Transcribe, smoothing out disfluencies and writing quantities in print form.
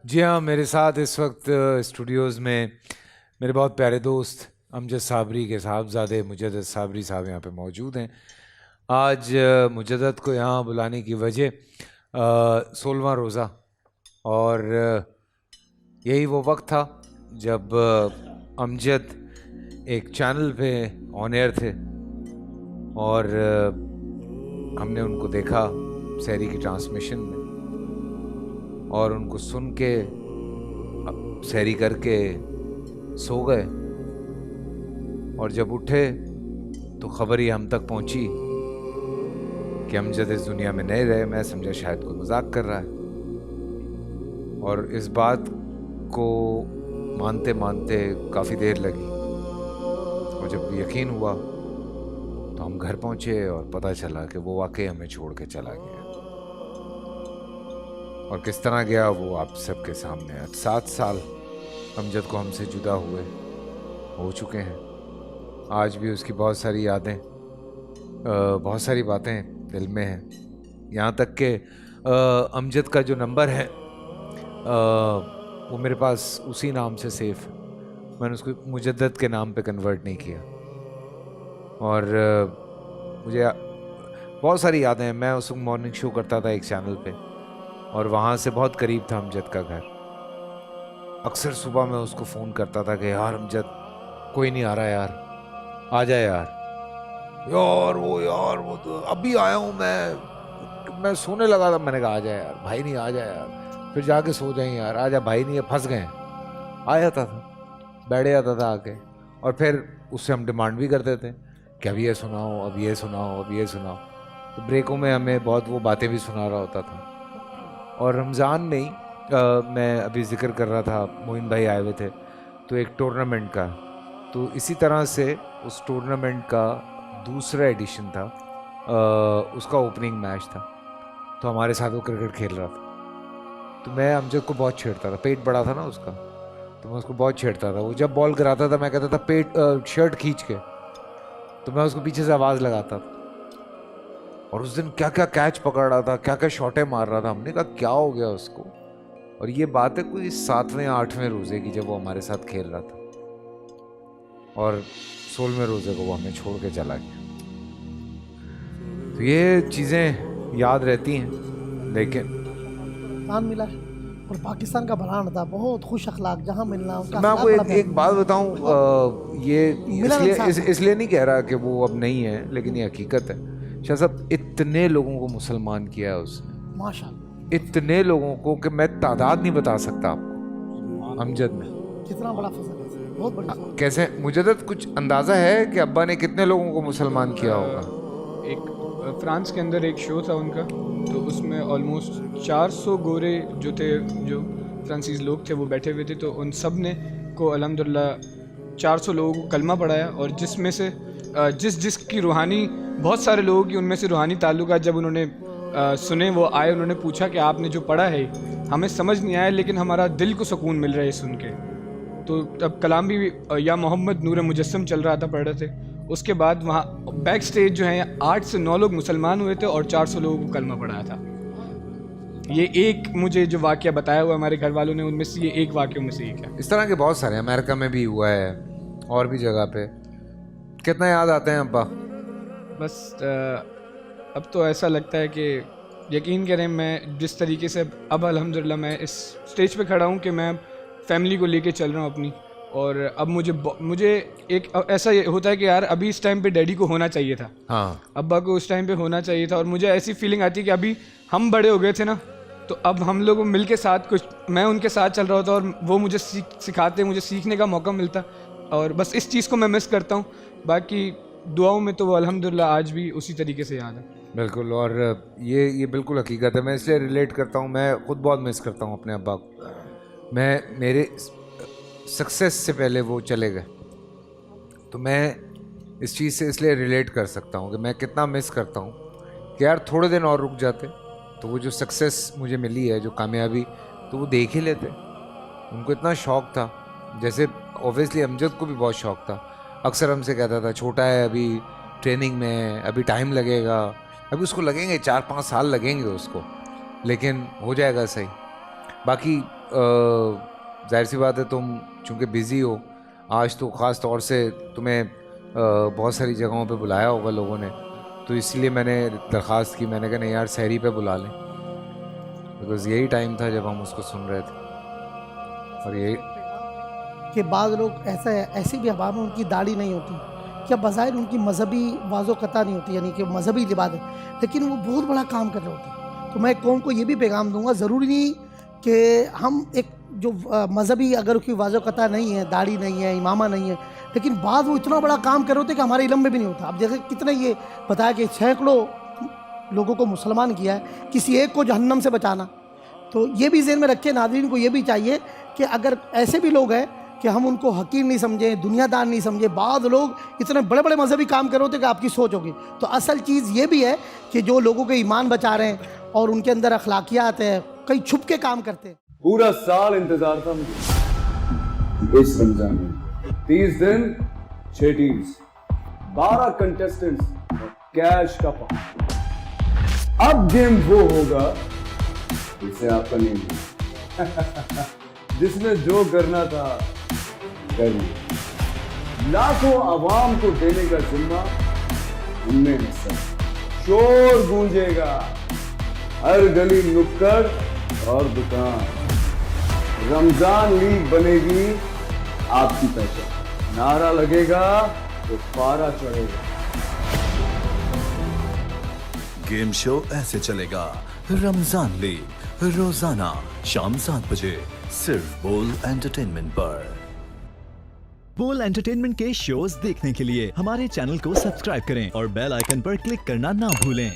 जी हाँ, मेरे साथ इस वक्त स्टूडियोज़ में मेरे बहुत प्यारे दोस्त अमजद साबरी के साहबजादे मुजद्दद साबरी साहब यहाँ पे मौजूद हैं। आज मुजद्दद को यहाँ बुलाने की वजह 16वां रोज़ा और यही वो वक्त था जब अमजद एक चैनल पे ऑन एयर थे और हमने उनको देखा सहरी की ट्रांसमिशन में और उनको सुन के सहरी करके सो गए और जब उठे तो खबर ही हम तक पहुंची कि अमजद इस दुनिया में नहीं रहे। मैं समझा शायद कोई मजाक कर रहा है और इस बात को मानते मानते काफ़ी देर लगी और जब यकीन हुआ तो हम घर पहुंचे और पता चला कि वो वाकई हमें छोड़ के चला गया और किस तरह गया वो आप सबके सामने है। 7 साल अमजद को हमसे जुदा हुए हो चुके हैं। आज भी उसकी बहुत सारी यादें, बहुत सारी बातें दिल में हैं। यहाँ तक कि अमजद का जो नंबर है वो मेरे पास उसी नाम से सेफ है। मैंने उसको मुजद्दद के नाम पे कन्वर्ट नहीं किया और मुझे बहुत सारी यादें हैं। मैं उस वक्त मॉर्निंग शो करता था एक चैनल पे और वहाँ से बहुत करीब था अमजद का घर। अक्सर सुबह मैं उसको फ़ोन करता था कि यार अमजद कोई नहीं आ रहा यार, आ जाए यार वो तो अभी आया हूँ मैं सोने लगा था। मैंने कहा आ जाए यार, भाई नहीं आ जाए यार, फिर जाके सो जाए यार, आ जा भाई नहीं है, फंस गए। आ जाता था, बैठ जाता था आके और फिर उससे हम डिमांड भी करते थे कि अब ये सुनाओ, अब ये सुनाओ, अब ये सुनाओ। तो ब्रेकों में हमें बहुत वो बातें भी सुना रहा होता था। और रमज़ान में ही मैं अभी जिक्र कर रहा था, मोइन भाई आए हुए थे तो एक टूर्नामेंट का, तो इसी तरह से उस टूर्नामेंट का दूसरा एडिशन था, उसका ओपनिंग मैच था। तो हमारे साथ वो क्रिकेट खेल रहा था तो मैं अमजद को बहुत छेड़ता था, पेट बड़ा था ना उसका, तो मैं उसको बहुत छेड़ता था। वो जब बॉल गिराता था मैं कहता था पेट शर्ट खींच के, तो मैं उसको पीछे से आवाज़ लगाता था। और उस दिन क्या क्या कैच पकड़ रहा था, क्या क्या शॉटें मार रहा था। हमने कहा क्या हो गया उसको। और ये बात है कोई 7वें 8वें रोज़े की, जब वो हमारे साथ खेल रहा था और 16वें रोज़े को वो हमें छोड़ के चला गया। तो ये चीज़ें याद रहती हैं। लेकिन काम मिला है और पाकिस्तान का भला था, बहुत खुश अखलाक, जहाँ मिलना उनका मैं आपको अखलाक बड़ा एक बात बताऊं, ये मिलन इंसान था। इसलिए नहीं कह रहा कि वो अब नहीं है, लेकिन ये हकीकत है। शाह साहब इतने लोगों को मुसलमान किया है उसने, माशाल्लाह इतने लोगों को कि मैं तादाद नहीं बता सकता आपको। अमजद में कितना बड़ा फजल है, बहुत बड़ी फजल। कैसे मुजद्दद कुछ अंदाज़ा है कि अब्बा ने कितने लोगों को मुसलमान किया होगा? एक फ्रांस के अंदर एक शो था उनका, तो उसमें ऑलमोस्ट 400 गोरे जो थे, जो फ्रांसीसी लोग थे, वो बैठे हुए थे। तो उन सब ने को अल्हम्दुलिल्लाह 400 लोगों को कलमा पढ़ाया और जिसमें से जिसकी रूहानी, बहुत सारे लोगों की उनमें से रूहानी ताल्लुकात जब उन्होंने सुने, वो आए, उन्होंने पूछा कि आपने जो पढ़ा है हमें समझ नहीं आया, लेकिन हमारा दिल को सुकून मिल रहा है सुन के। तो तब कलाम भी या मोहम्मद नूर मुजस्सम चल रहा था, पढ़ रहे थे। उसके बाद वहाँ बैक स्टेज जो है 8 से 9 लोग मुसलमान हुए थे और 400 लोगों को कलमा पढ़ाया था। ये एक मुझे जो वाक़या बताया हुआ हमारे घर वालों ने, उनमें से ये एक वाक़यों में से एक है। इस तरह के बहुत सारे, अमेरिका में भी हुआ है और भी जगह पे। कितना याद आते हैं अब्बा? बस अब तो ऐसा लगता है कि यकीन करें, मैं जिस तरीके से अब अल्हम्दुलिल्लाह मैं इस स्टेज पे खड़ा हूँ कि मैं फैमिली को लेके चल रहा हूँ अपनी। और अब मुझे एक ऐसा होता है कि यार अभी इस टाइम पे डैडी को होना चाहिए था, हाँ, अब्बा को उस टाइम पे होना चाहिए था। और मुझे ऐसी फीलिंग आती है कि अभी हम बड़े हो गए थे ना, तो अब हम लोग मिल के साथ कुछ, मैं उनके साथ चल रहा होता और वो मुझे सिखाते, मुझे सीखने का मौका मिलता। और बस इस चीज़ को मैं मिस करता हूँ। बाकी दुआओं में तो वो अल्हम्दुलिल्लाह आज भी उसी तरीके से याद है। बिल्कुल। और ये बिल्कुल हकीकत है। मैं इसलिए रिलेट करता हूँ, मैं खुद बहुत मिस करता हूँ अपने अब्बा को। मैं मेरे सक्सेस से पहले वो चले गए, तो मैं इस चीज़ से इसलिए रिलेट कर सकता हूँ कि मैं कितना मिस करता हूँ कि यार थोड़े दिन और रुक जाते तो वो जो सक्सेस मुझे मिली है, जो कामयाबी, तो वो देख ही लेते। उनको इतना शौक़ था, जैसे ऑब्वियसली अमजद को भी बहुत शौक़ था। अक्सर हमसे कहता था छोटा है, अभी ट्रेनिंग में है, अभी टाइम लगेगा, अभी उसको लगेंगे 4-5 साल लगेंगे उसको, लेकिन हो जाएगा सही। बाकी जाहिर सी बात है तुम चूँकि बिज़ी हो, आज तो ख़ास तौर से तुम्हें बहुत सारी जगहों पे बुलाया होगा लोगों ने, तो इसलिए मैंने दरख्वास्त की, मैंने कहा नहीं यार सहरी पे बुला लें, बिकॉज़ यही टाइम था जब हम उसको सुन रहे थे। और यही कि बाद लोग ऐसी भी अवाम में उनकी दाढ़ी नहीं होती, क्या बज़ाहिर उनकी मजहबी वाज़ो-क़ता नहीं होती, यानी कि मजहबी लिबास है, लेकिन वो बहुत बड़ा काम कर रहे होते हैं। तो मैं कौम को ये भी पैगाम दूंगा, ज़रूरी नहीं कि हम एक जो मजहबी अगर उसकी वाज़ो-क़ता नहीं है, दाढ़ी नहीं है, इमामा नहीं है, लेकिन बाद वो इतना बड़ा काम कर रहे होते हैं कि हमारे इल्म में भी नहीं होता। अब जैसे कितने ये बताया कि सैकड़ों लोगों को मुसलमान किया है, किसी एक को जहन्नम से बचाना, तो ये भी ज़हन में रखे, नाज़रीन को ये भी चाहिए कि अगर ऐसे भी लोग हैं कि हम उनको हकीर नहीं समझें, दुनियादार नहीं समझें, बाद लोग इतने बड़े बड़े मजहबी काम कर रहे होते कि आपकी सोच होगी। तो असल चीज़ ये भी है कि जो लोगों के ईमान बचा रहे हैं और उनके अंदर अखलाकियात है, कई छुप के काम करते हैं। पूरा साल इंतजार था मुझे इस रमजान में, 30 दिन 6 टीम्स, 12 कंटेस्टेंट्स और कैश का पार्ट। अब गेम वो होगा जिसे आपका नहीं है जिसने जो करना था कर लिया। लाखों आवाम को देने का जिम्मा हमने है सर। शोर गूंजेगा हर गली नुक्कड़ और दुकान, रमजान लीग बनेगी आपकी पहचान, नारा लगेगा तो पारा चढ़ेगा। गेम शो ऐसे चलेगा रमजान लीग, रोजाना शाम 7 बजे सिर्फ बोल एंटरटेनमेंट पर। बोल एंटरटेनमेंट के शोज देखने के लिए हमारे चैनल को सब्सक्राइब करें और बेल आइकन पर क्लिक करना ना भूलें।